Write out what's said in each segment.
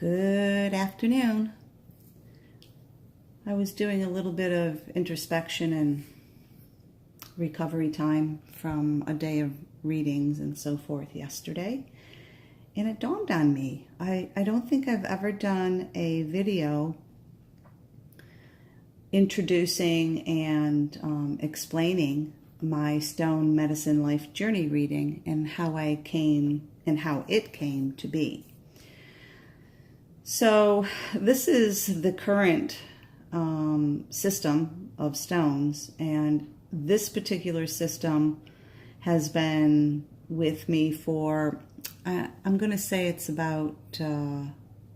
Good afternoon. I was doing a little bit of introspection and recovery time from a day of readings and so forth yesterday, and it dawned on me. I don't think I've ever done a video introducing and explaining my Stone Medicine Life Journey reading and how it came to be. So this is the current system of stones, and this particular system has been with me for, I'm going to say it's about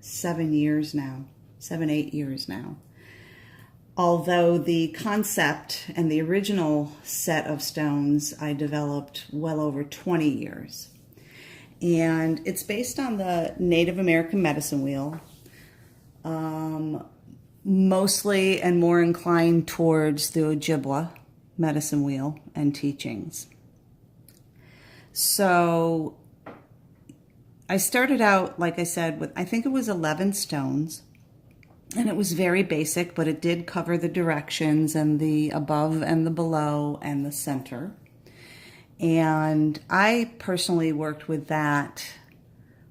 7 years now, 8 years now. Although the concept and the original set of stones I developed well over 20 years. And it's based on the Native American medicine wheel, mostly and more inclined towards the Ojibwa medicine wheel and teachings. So I started out, like I said, with, I think it was 11 stones, and it was very basic, but it did cover the directions and the above and the below and the center. And I personally worked with that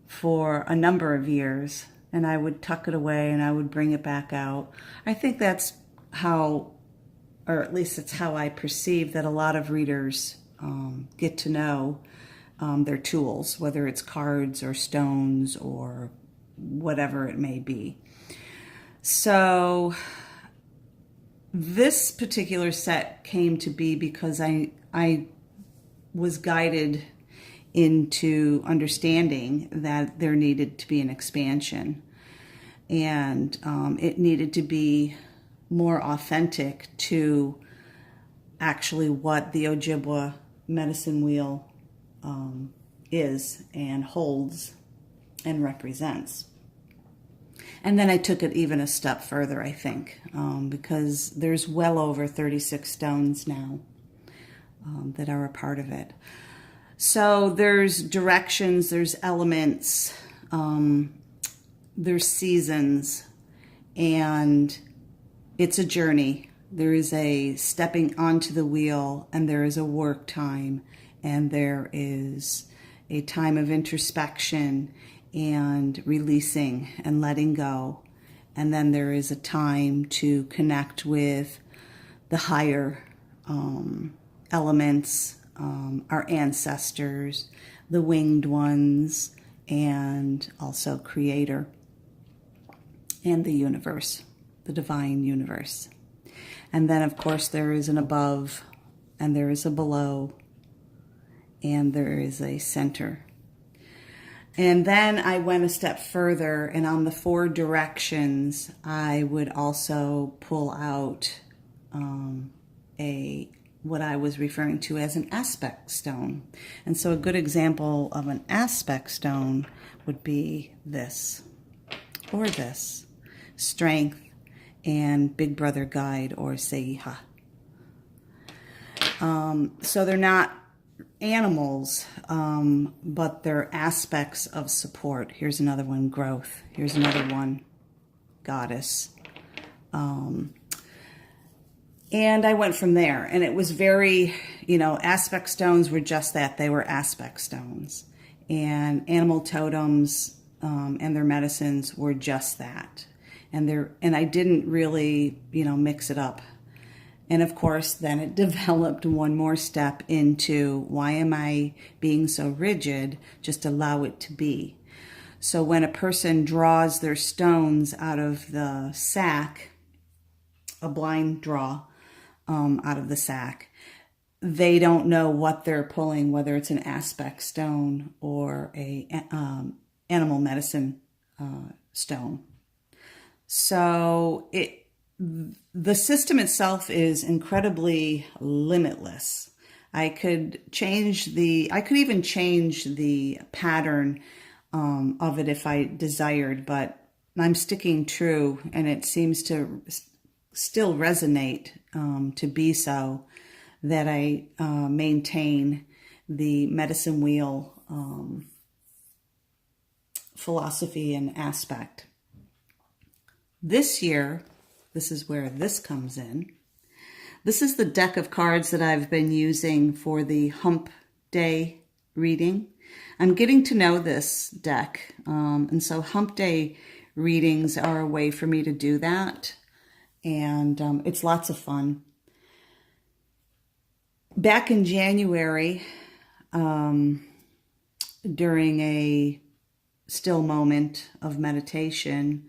for a number of years, and I would tuck it away and I would bring it back out. I think that's how, or at least it's how I perceive that a lot of readers get to know their tools, whether it's cards or stones or whatever it may be. So this particular set came to be because I was guided into understanding that there needed to be an expansion, and it needed to be more authentic to actually what the Ojibwa medicine wheel is and holds and represents. And then I took it even a step further, I think, because there's well over 36 stones now that are a part of it. So there's directions, there's elements, there's seasons, and it's a journey. There is a stepping onto the wheel, and there is a work time, and there is a time of introspection and releasing and letting go. And then there is a time to connect with the higher elements, our ancestors, the winged ones, and also Creator and the universe, the divine universe. And then, of course, there is an above, and there is a below, and there is a center. And then I went a step further, and on the 4 directions, I would also pull out what I was referring to as an aspect stone. And so a good example of an aspect stone would be this, or this, strength and Big Brother guide, or Seiha. So they're not animals, but they're aspects of support. Here's another one, growth. Here's another one, goddess. And I went from there, and it was very, aspect stones were just that. They were aspect stones. And animal totems and their medicines were just that. And I didn't really, mix it up. And of course, then it developed one more step into, why am I being so rigid? Just allow it to be. So when a person draws their stones out of the sack, a blind draw out of the sack, they don't know what they're pulling, whether it's an aspect stone or a animal medicine stone. So the system itself is incredibly limitless. I could even change the pattern of it if I desired, but I'm sticking true, and it seems to still resonate to be so, that I maintain the medicine wheel philosophy and aspect. This year, this is where this comes in. This is the deck of cards that I've been using for the Hump Day reading. I'm getting to know this deck, and so Hump Day readings are a way for me to do that, and it's lots of fun. Back in January, during a still moment of meditation,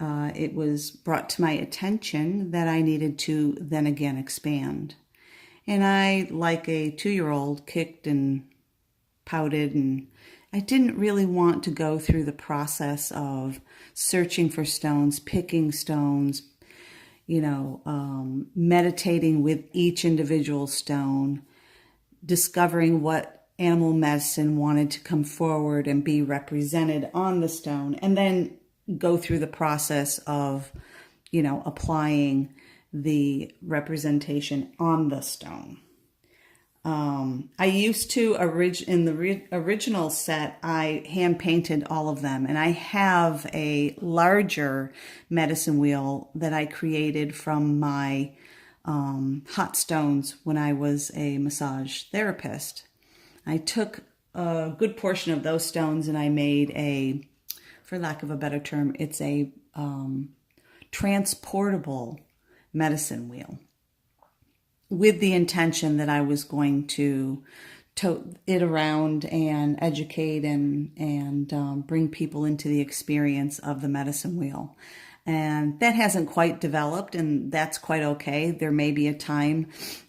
it was brought to my attention that I needed to then again expand. And I, like a 2-year-old, kicked and pouted, and I didn't really want to go through the process of searching for stones, picking stones, meditating with each individual stone, discovering what animal medicine wanted to come forward and be represented on the stone, and then go through the process of, applying the representation on the stone. I used to, in the original set, I hand painted all of them, and I have a larger medicine wheel that I created from my hot stones when I was a massage therapist. I took a good portion of those stones and I made for lack of a better term, it's a transportable medicine wheel, with the intention that I was going to tote it around and educate and bring people into the experience of the medicine wheel. And that hasn't quite developed, and that's quite okay. There may be a time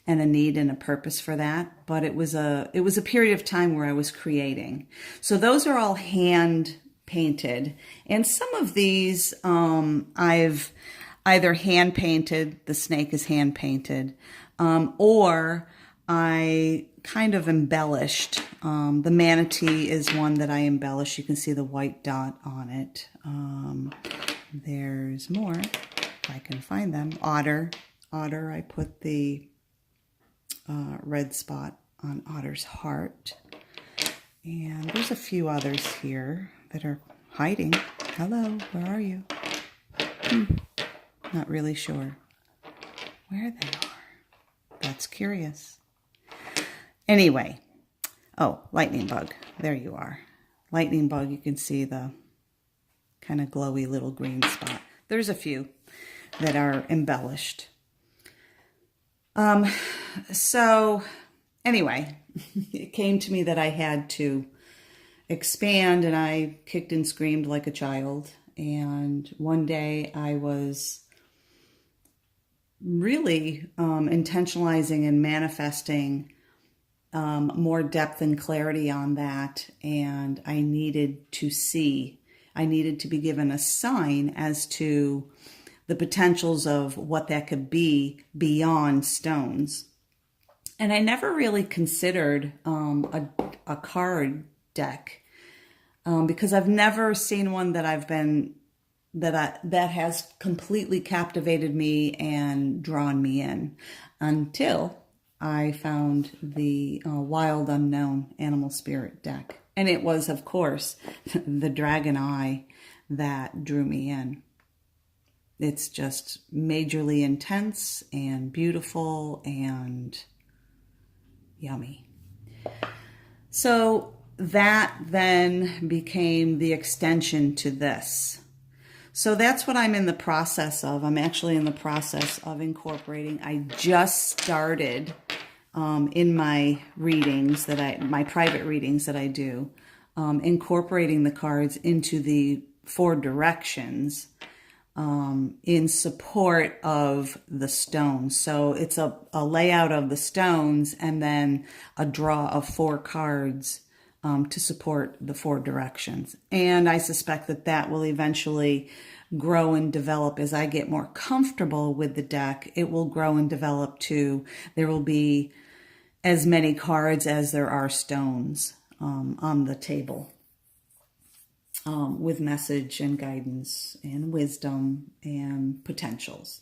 and a need and a purpose for that, but it was a period of time where I was creating. So those are all hand painted, and some of these I've either hand painted, the snake is hand painted, or I kind of embellished. The manatee is one that I embellished. You can see the white dot on it. There's more, if I can find them. Otter, I put the red spot on Otter's heart. And there's a few others here that are hiding. Hello, where are you? Not really sure where they are. That's curious. Anyway, lightning bug. There you are. Lightning bug, you can see the kind of glowy little green spot. There's a few that are embellished. So anyway, it came to me that I had to expand, and I kicked and screamed like a child. And one day I was really intentionalizing and manifesting more depth and clarity on that. And I needed to be given a sign as to the potentials of what that could be beyond stones. And I never really considered a card deck because I've never seen one that that has completely captivated me and drawn me in, until I found the Wild Unknown Animal Spirit deck. And it was, of course, the Dragon Eye that drew me in. It's just majorly intense and beautiful and yummy. So that then became the extension to this. So that's what I'm in the process of. I'm actually in the process of incorporating. I just started in my readings my private readings that I do, incorporating the cards into the 4 directions in support of the stones. So it's a layout of the stones and then a draw of 4 cards to support the 4 directions. And I suspect that will eventually grow and develop as I get more comfortable with the deck. It will grow and develop to, there will be as many cards as there are stones on the table, with message and guidance and wisdom and potentials.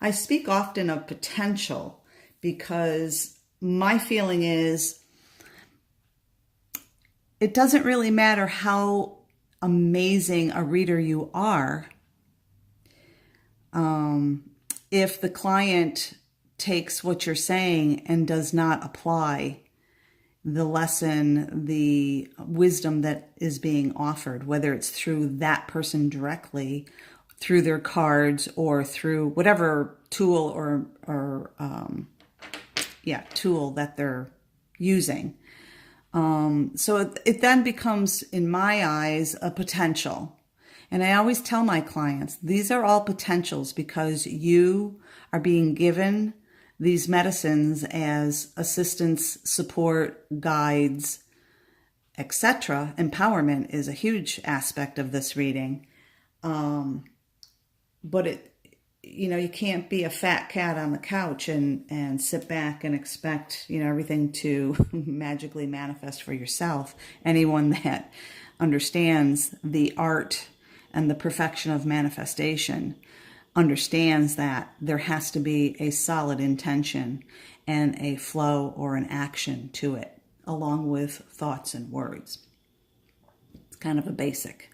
I speak often of potential because my feeling is it doesn't really matter how amazing a reader you are, if the client takes what you're saying and does not apply the lesson, the wisdom that is being offered, whether it's through that person directly, through their cards, or through whatever tool or tool that they're using. So it then becomes, in my eyes, a potential. And I always tell my clients, these are all potentials because you are being given these medicines as assistance, support, guides, etc. Empowerment is a huge aspect of this reading. But you can't be a fat cat on the couch and sit back and expect, everything to magically manifest for yourself. Anyone that understands the art and the perfection of manifestation understands that there has to be a solid intention and a flow or an action to it, along with thoughts and words. It's kind of a basic.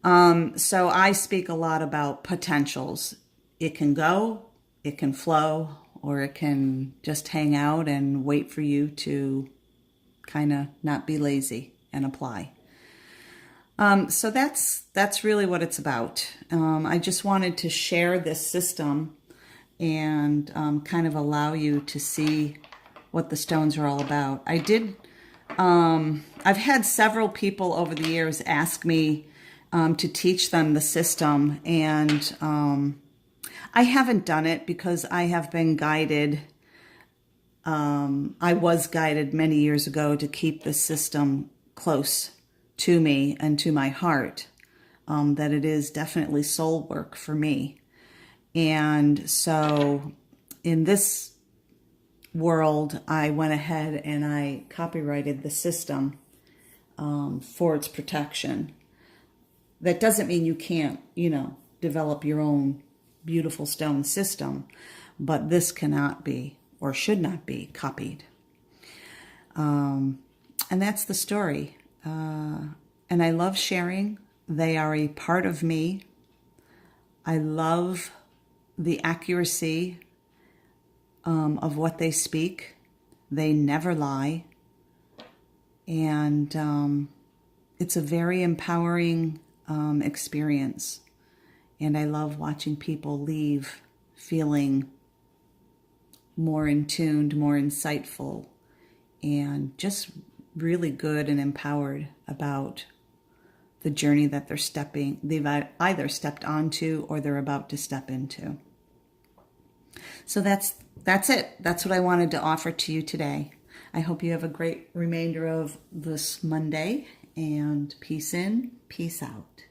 So I speak a lot about potentials. It can go, it can flow, or it can just hang out and wait for you to kind of not be lazy and apply. So that's really what it's about. I just wanted to share this system and kind of allow you to see what the stones are all about. I've had several people over the years ask me to teach them the system, and I haven't done it because I have been guided. I was guided many years ago to keep the system close to me and to my heart, that it is definitely soul work for me. And so in this world, I went ahead and I copyrighted the system for its protection. That doesn't mean you can't, develop your own beautiful stone system, but this cannot be or should not be copied. And that's the story. And I love sharing. They are a part of me. I love the accuracy of what they speak. They never lie. And it's a very empowering experience. And I love watching people leave feeling more in tuned, more insightful, and just really good and empowered about the journey that they've either stepped onto or they're about to step into. So that's it. That's what I wanted to offer to you today. I hope you have a great remainder of this Monday, and peace in, peace out.